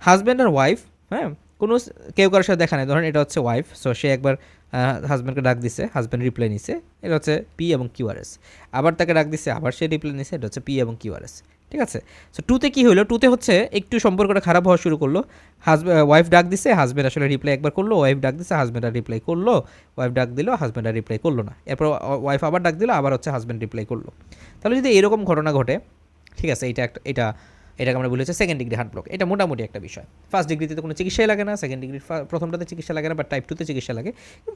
Husband আর wife, হ্যাঁ, কোনো কেউ কারোর সাথে দেখা নেই, ধরেন এটা হচ্ছে ওয়াইফ, সো সে একবার হাজব্যান্ডকে ডাক দিছে, হাজব্যান্ড রিপ্লাই নিছে, এটা হচ্ছে পি এবং কিউআরএস। আবার তাকে ডাক দিছে, আবার সে রিপ্লাই নিছে, এটা হচ্ছে পি এবং কিউআরএস। ঠিক আছে, সো টুতে কী হলো, টুতে হচ্ছে একটু সম্পর্কটা খারাপ হওয়া শুরু করলো। ওয়াইফ ডাক দিছে, হাজব্যান্ড আসলে রিপ্লাই একবার করলো, ওয়াইফ ডাক দিছে, হাজব্যান্ড আর রিপ্লাই করলো, ওয়াইফ ডাক দিল, হাজব্যান্ড আর রিপ্লাই করলো না, এরপর ওয়াইফ আবার ডাক দিল, আবার হচ্ছে হাজব্যান্ড রিপ্লাই করলো। তাহলে যদি এরকম ঘটনা ঘটে, ঠিক আছে, এটাকে আমরা বলি হচ্ছে সেকেন্ড ডিগ্রি হার্ট ব্লক। এটা মোটামুটি একটা বিষয়। ফার্স্ট ডিগ্রিতে তো কোনো চিকিৎসাই লাগে না, সেকেন্ড ডিগ্রির প্রথমটাতে চিকিৎসা লাগে না, বা টাইপ 2তে চিকিৎসা লাগে।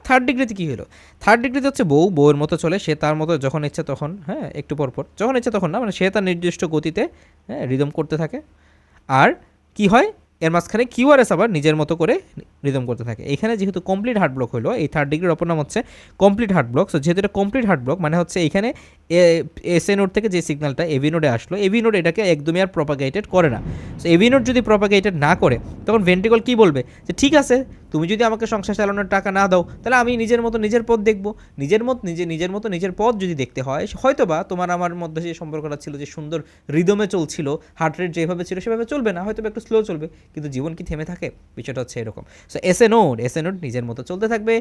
থার্ড ডিগ্রিতে কী হলো, থার্ড ডিগ্রিতে হচ্ছে বউয়ের মতো চলে, সে তার মতো যখন ইচ্ছে তখন, হ্যাঁ, একটু পরপর, যখন ইচ্ছে তখন না, মানে সে তার নির্দিষ্ট গতিতে, হ্যাঁ, রিদম করতে থাকে। আর কি হয়, এর মাঝখানে কিউআরএস আবার নিজের মতো করে রিদম করতে থাকে। এখানে যেহেতু কমপ্লিট হার্ট ব্লক হলো, এই থার্ড ডিগ্রির অপর নাম হচ্ছে কমপ্লিট হার্ট ব্লক। সো যেহেতু এটা কমপ্লিট হার্ট ব্লক, মানে হচ্ছে এখানে এসএ নোড থেকে যে সিগন্যালটা এভি নোডে আসলো, এভি নোড এটাকে একদমই আর প্রপাগেটেড করে না। সো এভি নোড যদি প্রপাগেটেড না করে, তখন ভেন্ট্রিকল কী বলবে, যে ঠিক আছে, তুমি যদি আমাকে সংসার চালানোর টাকা না দাও, তাহলে আমি নিজের মতো নিজের পথ দেখবো। নিজের মতো নিজের পথ যদি দেখতে হয়, হয়তো বা তোমার আমার মধ্যে যে সম্পর্কটা ছিল, যে সুন্দর রিদমে চলছিল, হার্ট রেট যেভাবে ছিল সেভাবে চলবে না, হয়তো একটু স্লো চলবে, কিন্তু জীবন কি থেমে থাকে? বিষয়টা হচ্ছে এরকম। সো এসএ নোড নিজের মতো চলতে থাকবে,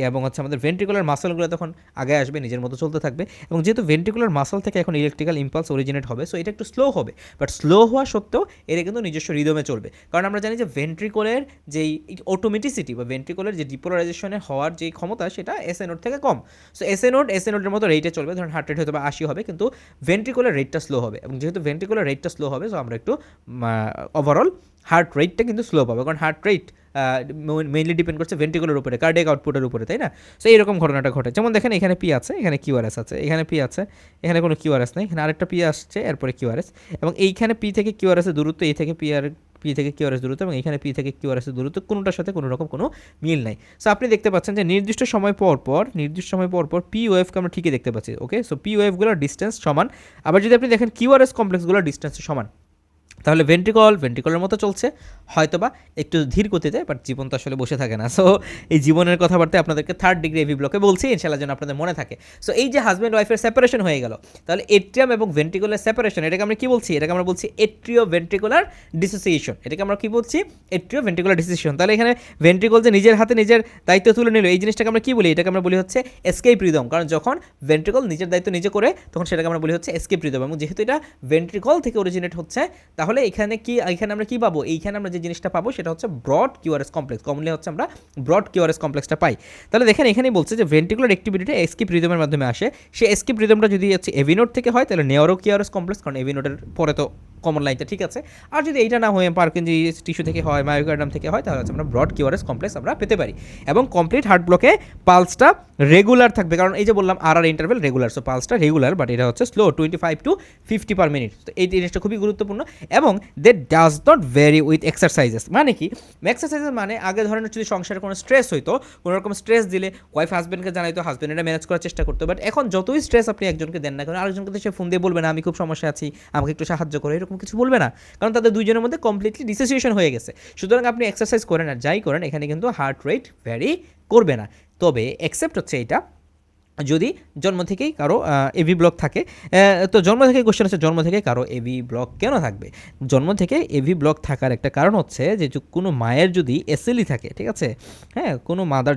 এবং হচ্ছে আমাদের ভেন্ট্রিকুলার মাসলগুলো তখন আগে আসবে, নিজের মতো চলতে থাকবে, এবং যেহেতু ভেন্ট্রিকুলার মাসল থেকে এখন ইলেকট্রিক্যাল ইম্পালস অরিজিনেট হবে, সো এটা একটু স্লো হবে, বাট স্লো হওয়া সত্ত্বেও এটা কিন্তু নিজস্ব রিদমে চলবে। কারণ আমরা জানি যে ভেন্ট্রিকলের যেই অটোমেটিসিটি বা ভেন্ট্রিকলের যে ডিপোলারাইজেশনে হওয়ার যে ক্ষমতা, সেটা এসএ নোড থেকে কম। সো এসএ নোডের মতো রেটে চলবে, ধরুন হার্ট রেট হয়তো বা 80 হবে, কিন্তু ভেন্ট্রিকুলার রেটটা স্লো হবে, এবং যেহেতু ভেন্ট্রিকুলার রেটটা স্লো হবে, সো আমরা একটু ওভারঅল হার্ট রেটটা কিন্তু স্লো পাবে, কারণ হার্ট রেট মেইনলি ডিপেন্ড করছে ভেন্ট্রিকুলার উপরে, কার্ডিয়াক আউটপুটের উপরে, তাই না? সো এইরকম ঘটনাটা ঘটে। যেমন দেখেন, এখানে পি আছে, এখানে কিউআরএস আছে, এখানে পি আছে, এখানে কোনো কিউআরএস নেই, এখানে আরেকটা পি আসছে, এরপরে কিউআরএস, এবং এইখানে পি থেকে কিউআরএসের দূরত্ব, এই থেকে পি থেকে কিউআরএস দূরত্ব, এবং এখানে পি থেকে কিউআরএসের দূরত্ব, কোনোটার সাথে কোনো রকম কোনো মিল নাই। সো আপনি দেখতে পাচ্ছেন যে নির্দিষ্ট সময় পর পর পি ওয়েভকে আমরা ঠিকই দেখতে পাচ্ছি। ওকে, সো পি ওয়েভগুলোর ডিস্টেন্স সমান। আবার যদি আপনি দেখেন কিউআরএস কমপ্লেক্সগুলোর ডিস্টেন্স সমান, তাহলে ভেন্ট্রিকলের মতো চলছে, হয়তোবা একটু ধীর গতিতে, বাট জীবন তো আসলে বসে থাকে না। সো এই জীবনের কথাবার্তায় আপনাদেরকে থার্ড ডিগ্রি এভি ব্লকে বলছি, ইনশাআল্লাহ যেন আপনাদের মনে থাকে। সো এই যে হাজব্যান্ড ওয়াইফের সেপারেশন হয়ে গেল, তাহলে এট্রিয়াম এবং ভেন্ট্রিকুলার সেপারেশন, এটাকে আমরা কি বলছি? এটাকে আমরা বলছি এট্রিও ভেন্ট্রিকুলার ডিসোসিয়েশন। এটাকে আমরা কি বলছি? এট্রিও ভেন্ট্রিকুলার ডিসোসিয়েশন। তাহলে এখানে ভেন্ট্রিকল যে নিজের হাতে নিজের দায়িত্ব তুলে নিল, এই জিনিসটাকে আমরা কি বলি? এটাকে আমরা বলি হচ্ছে এসকেপ রিদম। কারণ যখন ভেন্ট্রিকল নিজের দায়িত্ব নিজে করে, তখন সেটাকে আমরা বলি হচ্ছে এসকেপ রিদম। এবং যেহেতু এটা ভেন্ট্রিকল থেকে অরিজিনেট হচ্ছে, তাহলে এখানে আমরা কি পাবো? এইখানে আমরা যে জিনিসটা পাবো সেটা হচ্ছে ব্রড কিউআরএস কমপ্লেক্স। কমনলি হচ্ছে আমরা ব্রড কিউআরএস কমপ্লেক্সটা পাই। তাহলে দেখেন, এখানেই বলছে যে ভেন্ট্রিকুলার অ্যাক্টিভিটিটা এসকিপ রিদমের মাধ্যমে আসে। সেই এসকিপ রিদমটা যদি হচ্ছে এভি নোড থেকে হয়, তাহলে নেওরো কিউআরএস কমপ্লেক্স, কারণ এভি নোডের পরে তো কমন লাইনটা ঠিক আছে। আর যদি এইটা না হয়ে পার্কিনজি টিস্যু থেকে হয়, মায়োকার্ডাম থেকে হয়, তাহলে হচ্ছে আমরা ব্রড কিউআরএস কমপ্লেক্স আমরা পেতে পারি। এবং কমপ্লিট হার্ট ব্লকে পালসটা রেগুলার থাকবে, কারণ এই যে বললাম আর ইন্টারভেল রেগুলার, সো পালসটা রেগুলার, বাট এটা হচ্ছে স্লো, 25 to 50 পার মিনিট। তো এই জিনিসটা খুবই গুরুত্বপূর্ণ। এবং they does not vary with exercises. মানে কি এক্সারসাইজেস? মানে আগে ধরেন যদি সংসারে কোনো স্ট্রেস হইতো, কোনো রকম স্ট্রেস দিলে ওয়াইফ হাজব্যান্ডকে জানাইতো, হাজব্যান্ড এটা ম্যানেজ করার চেষ্টা করতো, বাট এখন যতই স্ট্রেস আপনি একজনকে দেন না, কারণ আরেকজনকে তো সে ফোন দিয়ে বলবে না আমি খুব সমস্যা আছি, আমাকে একটু সাহায্য করো, এরকম কিছু বলবে না, কারণ তাদের দুইজনের মধ্যে কমপ্লিটলি ডিসোসিয়েশন হয়ে গেছে। সুতরাং আপনি এক্সারসাইজ করেন আর যাই করেন, এখানে কিন্তু হার্ট রেট ভ্যারি করবে না। তবে এক্সেপ্ট হচ্ছে এইটা, যদি জন্ম থেকেই কারো এভি ব্লক থাকে। তো জন্ম থেকে কোশ্চেন হচ্ছে, জন্ম থেকে কারো এভি ব্লক কেন থাকবে? জন্ম থেকে এভি ব্লক থাকার একটা কারণ হচ্ছে যে কোনো মায়ের যদি এসএলই থাকে, ঠিক আছে, হ্যাঁ, কোনো মাদার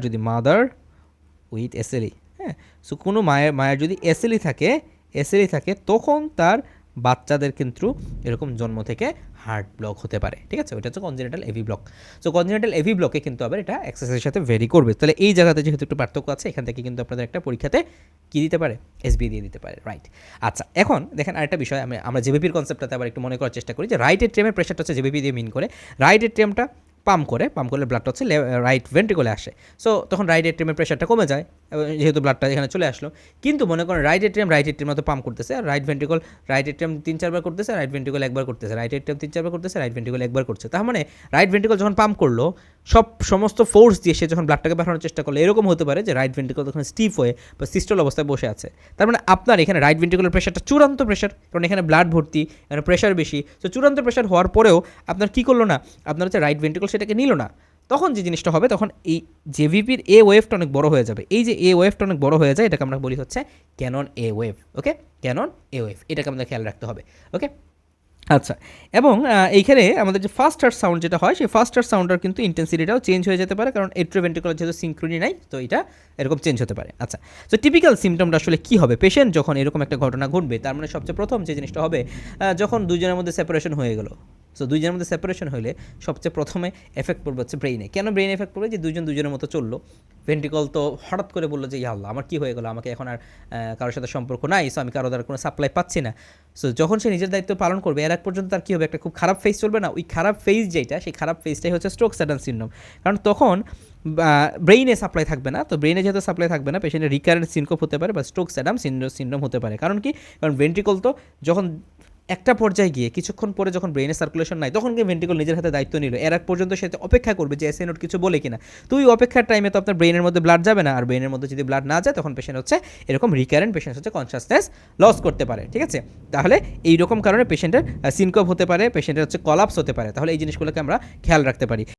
উইথ এসএলই, হ্যাঁ, সো কোনো মায়ের যদি এসএলই থাকে, তখন তার বাচ্চাদের কিন্তু এরকম জন্ম থেকে হার্ট ব্লক হতে পারে, ঠিক আছে, ওইটা হচ্ছে congenital AV block. So congenital AV ব্লকে কিন্তু আবার এটা এক্সারসাইজের সাথে ভেরি করবে। তাহলে এই জায়গাতে যেহেতু একটু পার্থক্য আছে, এখান থেকে কিন্তু আপনাদের একটা পরীক্ষাতে কী দিতে পারে? এসবি দিয়ে দিতে পারে, রাইট। আচ্ছা, এখন দেখেন আরেকটা বিষয়, আমরা জেবিপির কনসেপ্টটাতে আবার একটু মনে করার চেষ্টা করি, যে রাইট এট্রিয়ামের প্রেশারটা হচ্ছে জেবিপি দিয়ে মিন করে। রাইট এট্রিয়ামটা পাম্প করলে ব্লাডটা হচ্ছে রাইট ভেন্ট্রিকলে আসে। সো তখন রাইট এট্রিয়ামের প্রেশারটা কমে যায়, যেহেতু ব্লাডটা এখানে চলে আসলো। কিন্তু মনে করেন রাইট এট্রিয়াম মতো পাম্প করতেছে, আর রাইট এট্রিয়াম 3-4 বার করতেছে, রাইট ভেন্ট্রিকল একবার করতেছে, রাইট এট্রিয়াম 3-4 বার করতেছে, রাইট ভেন্ট্রিকল একবার করছে। তার মানে রাইট ভেন্ট্রিকল যখন পাম্প করলো, সমস্ত ফোর্স দিয়ে সে যখন ব্লাডটাকে পাঠানোর চেষ্টা করলো, এরকম হতে পারে যে রাইট ভেন্ট্রিকল তখন স্টিফ হয়ে বা সিস্টল অবস্থায় বসে আছে। তার মানে আপনার এখানে রাইট ভেন্ট্রিকুলার প্রেশারটা চূড়ান্ত প্রেশার, কারণ এখানে ব্লাড ভর্তি, এখানে প্রেশার বেশি। তো চূড়ান্ত প্রেশার হওয়ার পরেও আপনার কী করলো না, আপনার হচ্ছে রাইট ভেন্ট্রিকল সেটাকে নিল না। তখন যে জিনিসটা হবে, তখন এই জেভিপির এ ওয়েভটা অনেক বড় হয়ে যাবে। এই যে এ ওয়েভটা অনেক বড় হয়ে যায়, এটাকে আমরা বলি হচ্ছে cannon A wave. Okay, cannon A wave, এটাকে আমাদের খেয়াল রাখতে হবে। ওকে, আচ্ছা, এবং এইখানে আমাদের যে ফার্স্ট হার্ট সাউন্ড যেটা হয় সেই ফার্স্ট হার্ট সাউন্ডটার কিন্তু ইন্টেন্সিটিটাও চেঞ্জ হয়ে যেতে পারে, কারণ এট্রোভেন্ট্রিকুলার যেহেতু সিনক্রোনি নাই, তো এটা এরকম চেঞ্জ হতে পারে। আচ্ছা, তো টিপিক্যাল সিমটমটা আসলে কী হবে পেশেন্ট যখন এরকম একটা ঘটনা ঘটবে? তার মানে সবচেয়ে প্রথম যে জিনিসটা হবে, যখন দুজনের মধ্যে সেপারেশন হয়ে গেল। সো দুইজনের মধ্যে সেপারেশন হলে সবচেয়ে প্রথমে এফেক্ট পড়বে হচ্ছে ব্রেইনে। কেন ব্রেইনে এফেক্ট পড়বে? যে দুজন দুজনের মতো চললো, ভেন্ট্রিকল তো হঠাৎ করে বললো যে ইয়া আল্লাহ আমার কী হয়ে গেলো, আমাকে এখন আর কারোর সাথে সম্পর্ক নাই, সো আমি কারো দ্বারা কোনো সাপ্লাই পাচ্ছি না। সো যখন সে নিজের দায়িত্ব পালন করবে এর এক পর্যন্ত তার কী হবে, একটা খুব খারাপ ফেজ চলবে না? ওই খারাপ ফেজ যেটা, সেই খারাপ ফেজটাই হচ্ছে স্ট্রোক স্যাডান সিনড্রোম। কারণ তখন ব্রেইনে সাপ্লাই থাকবে না, তো ব্রেইনে যেহেতু সাপ্লাই থাকবে না, পেশেন্টের রিকারেন্ট সিনকোপ হতে পারে বা স্ট্রোক স্যাডাম সিনড্রোম হতে পারে। কারণ কি? কারণ ভেন্ট্রিকল তো যখন একটা পর্যায়ে গিয়ে কিছুক্ষণ পরে যখন ব্রেইনে সার্কুলেশন নাই, তখন গিয়ে ভেন্ট্রিকল নিজের হাতে দায়িত্ব নিল, এর এক পর্যন্ত সে অপেক্ষা করবে যে এসএ নোট কিছু বলে কিনা। তো ওই অপেক্ষার টাইমে তো আপনার ব্রেইনের মধ্যে ব্লাড যাবে না, আর ব্রেইনের মধ্যে যদি ব্লাড না যায় তখন পেশেন্ট হচ্ছে এরকম রিকারেন্ট পেশেন্ট হচ্ছে কনসাসনেস লস করতে পারে। ঠিক আছে, তাহলে এইরকম কারণে পেশেন্টের সিনকোপ হতে পারে, পেশেন্টের হচ্ছে কলাপস হতে পারে। তাহলে এই জিনিসগুলোকে আমরা খেয়াল রাখতে পারি।